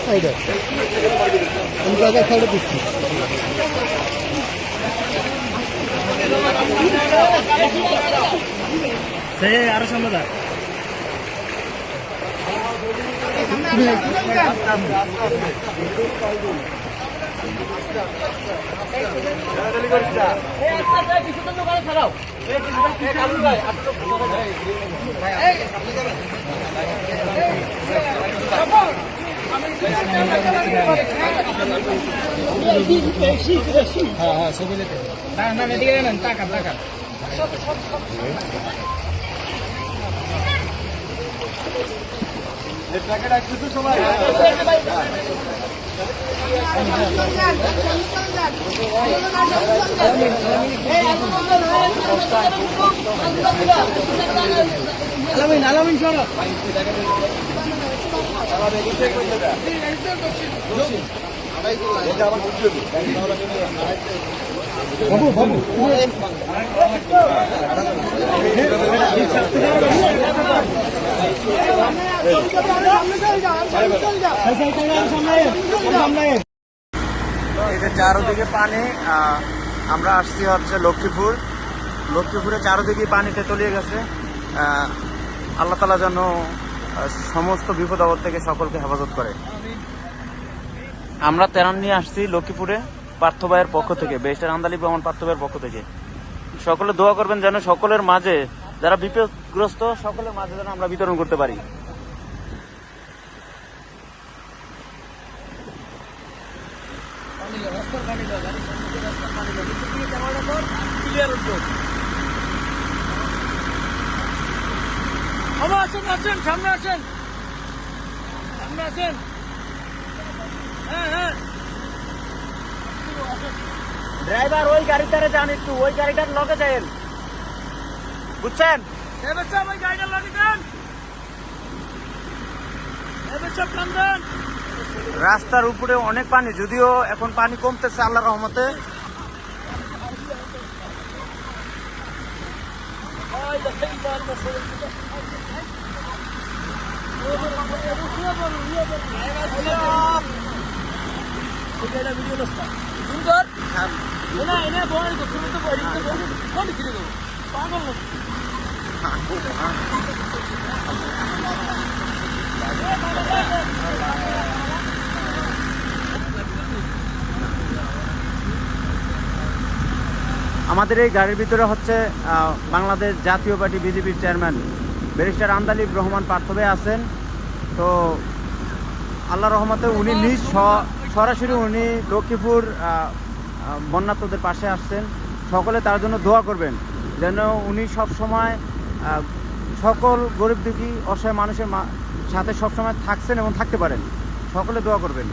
সাইডে আমি জায়গায় সাইডে দিচ্ছি। আরো সামনে যাক। হ্যাঁ ছবি নিতে না এদিকে নেন টাকা টাকা সবাই আলামিন আলামিন সরো বাবু বাবু এটা চারোদিকে পানি। আমরা আসছি হচ্ছে লক্ষ্মীপুরে চারোদিকে পানিতে তলিয়ে গেছে। আল্লাহ তাআলা যেন সমস্ত বিপদ আপদ থেকে সকলকে হেফাজত করে। আমরা ত্রাণ নিয়ে আসছি লক্ষ্মীপুরে পার্থ ভাইয়ের পক্ষ থেকে, ব্যারিস্টার আন্দালিব রহমান পার্থ ভাইয়ের পক্ষ থেকে। সকলে দোয়া করবেন যেন সকলের মাঝে, যারা বিপদগ্রস্ত সকলের মাঝে যেন আমরা বিতরণ করতে পারি। আসেন সামনে আসেন সামনে আসেন। হ্যাঁ হ্যাঁ ড্রাইভার ওই গাড়িটারে যান, একটু ওই গাড়িটার লগে যান, বুঝছেন? ওই গাড়িটার লগে যান। রাস্তার উপরে অনেক পানি, যদিও এখন পানি কমতেছে আল্লাহর রহমতে। আমাদের এই গাড়ির ভিতরে হচ্ছে বাংলাদেশ জাতীয় পার্টি বিজেপির চেয়ারম্যান ব্যারিস্টার আন্দালিব রহমান পার্থ ভাই আছেন। তো আল্লাহ রহমতে উনি নিজ সরাসরি উনি লক্ষ্মীপুর বন্যার্তদের পাশে আসছেন। সকলে তার জন্য দোয়া করবেন যেন উনি সব সময় সকল গরিব দুঃখী অসহায় মানুষের সাথে সবসময় থাকছেন এবং থাকতে পারেন। সকলে দোয়া করবেন।